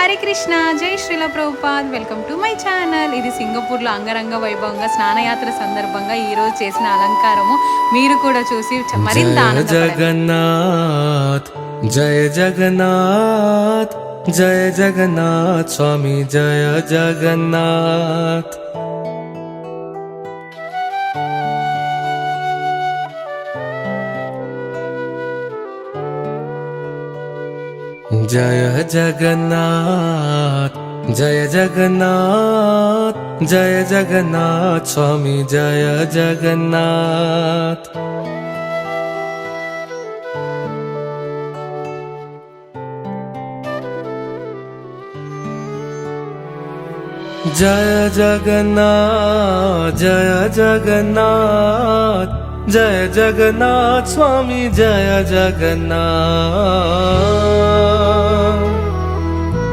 హరే కృష్ణ, జై Srila Prabhupad. Welcome to my channel. ఇది సింగపూర్లో అంగరంగ వైభవంగా స్నానయాత్ర సందర్భంగా ఈ రోజు చేసిన అలంకారము మీరు కూడా చూసి మరింత జగన్నాథ్ జయ జగన్నాథ్ జయ జగన్నాథ్ స్వామి జయ జగన్నాథ్. जय जगन्नाथ जय जगन्नाथ जय जगन्नाथ स्वामी जय जगन्नाथ. जय जगन्नाथ जय जगन्नाथ जय जगन्नाथ स्वामी जय जगन्नाथ.